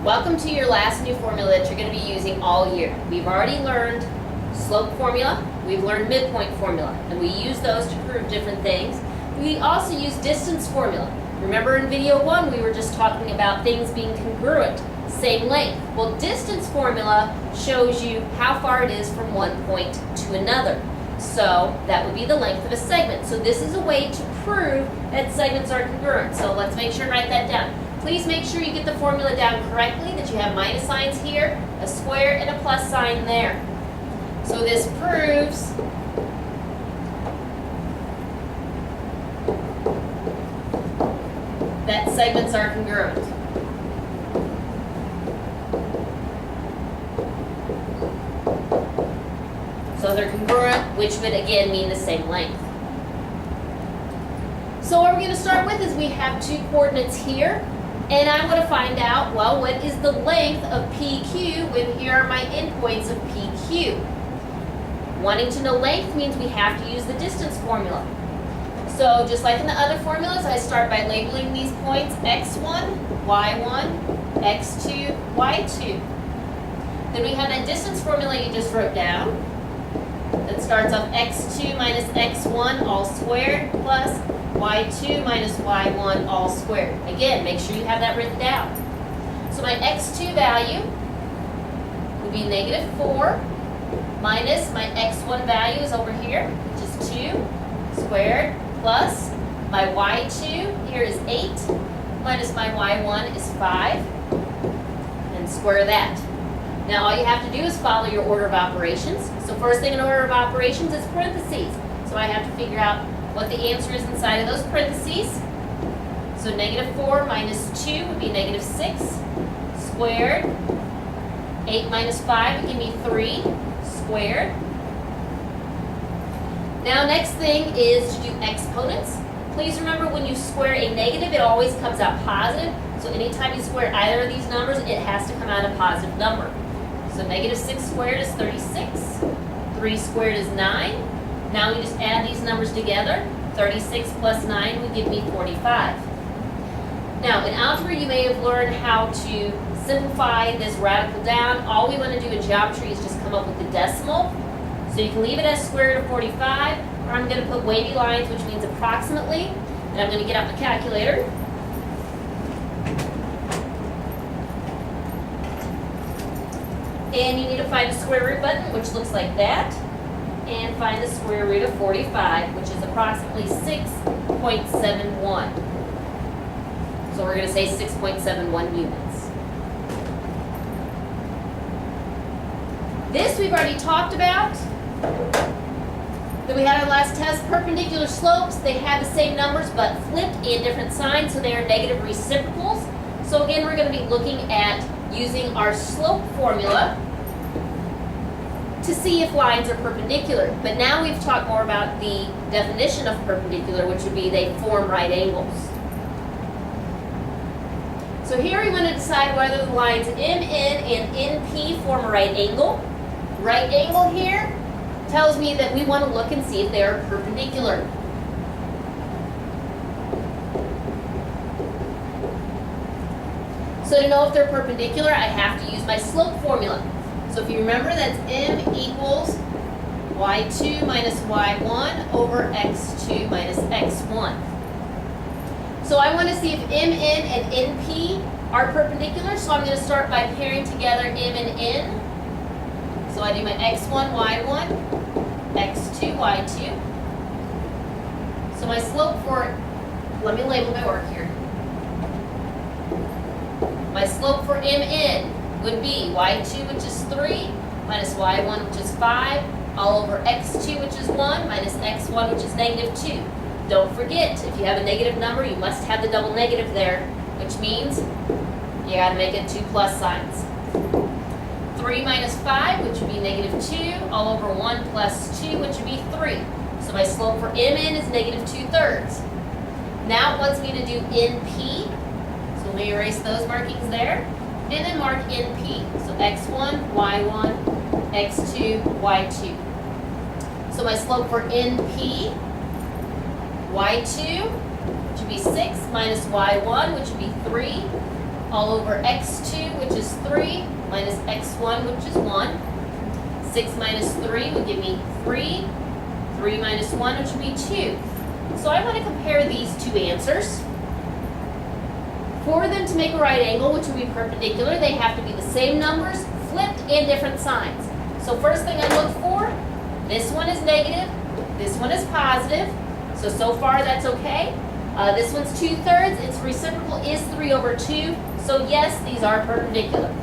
Welcome to your last new formula that you're going to be using all year. We've already learned slope formula, we've learned midpoint formula, and we use those to prove different things. We also use distance formula. Remember in video 1 we were just talking about things being congruent, same length. Well, distance formula shows you how far it is from one point to another. So that would be the length of a segment. So this is a way to prove that segments are congruent. So let's make sure to write that down. Please make sure you get the formula down correctly, that you have minus signs here, a square, and a plus sign there. So this proves that segments are congruent. So they're congruent, which would again mean the same length. So what we're going to start with is we have two coordinates here, and I want to find out, well, what is the length of PQ when here are my endpoints of PQ? Wanting to know length means we have to use the distance formula. So just like in the other formulas, I start by labeling these points x1, y1, x2, y2. Then we have that distance formula you just wrote down. That starts off x2 minus x1 all squared plus y2 minus y1 all squared. Again, make sure you have that written down. So my x2 value would be negative 4 minus my x1 value is over here, which is 2 squared, plus my y2 here is 8 minus my y1 is 5, and square that. Now all you have to do is follow your order of operations. So first thing in order of operations is parentheses. So I have to figure out what the answer is inside of those parentheses. So negative 4 minus 2 would be negative 6 squared. 8 minus 5 would give me 3 squared. Now next thing is to do exponents. Please remember when you square a negative, it always comes out positive. So anytime you square either of these numbers, it has to come out a positive number. So negative 6 squared is 36. 3 squared is 9. Now we just add these numbers together. 36 plus 9 would give me 45. Now in algebra you may have learned how to simplify this radical down. All we want to do in geometry is just come up with the decimal. So you can leave it as square root of 45, or I'm going to put wavy lines, which means approximately. And I'm going to get out my calculator. And you need to find the square root button, which looks like that. And find the square root of 45, which is approximately 6.71. So we're going to say 6.71 units. This we've already talked about. That we had our last test, perpendicular slopes, they have the same numbers but flipped and different signs, so they are negative reciprocals. So again, we're going to be looking at using our slope formula to see if lines are perpendicular. But now we've talked more about the definition of perpendicular, which would be they form right angles. So here we want to decide whether the lines MN and NP form a right angle. Right angle here tells me that we want to look and see if they are perpendicular. So to know if they're perpendicular, I have to use my slope formula. So if you remember, that's M equals y2 minus y1 over x2 minus x1. So I want to see if MN and NP are perpendicular, so I'm going to start by pairing together M and N. So I do my x1, y1, x2, y2. So my slope for, let me label my work here. My slope for MN would be y2, which is 3, minus y1, which is 5, all over x2, which is 1, minus x1, which is negative 2. Don't forget, if you have a negative number, you must have the double negative there, which means you got to make it 2 plus signs. 3 minus 5, which would be negative 2, all over 1 plus 2, which would be 3. So my slope for MN is negative 2/3. Now it wants me to do NP. So let me erase those markings there. And then mark NP. So x1, y1, x2, y2. So my slope for NP, y2, which would be 6, minus y1, which would be 3, all over x2, which is 3, minus x1, which is 1. 6 minus 3 would give me 3. 3 minus 1, which would be 2. So I want to compare these two answers. For them to make a right angle, which would be perpendicular, they have to be the same numbers, flipped, and different signs. So first thing I look for, this one is negative, this one is positive. So far that's okay. This one's 2/3, its reciprocal is 3/2. So yes, these are perpendicular.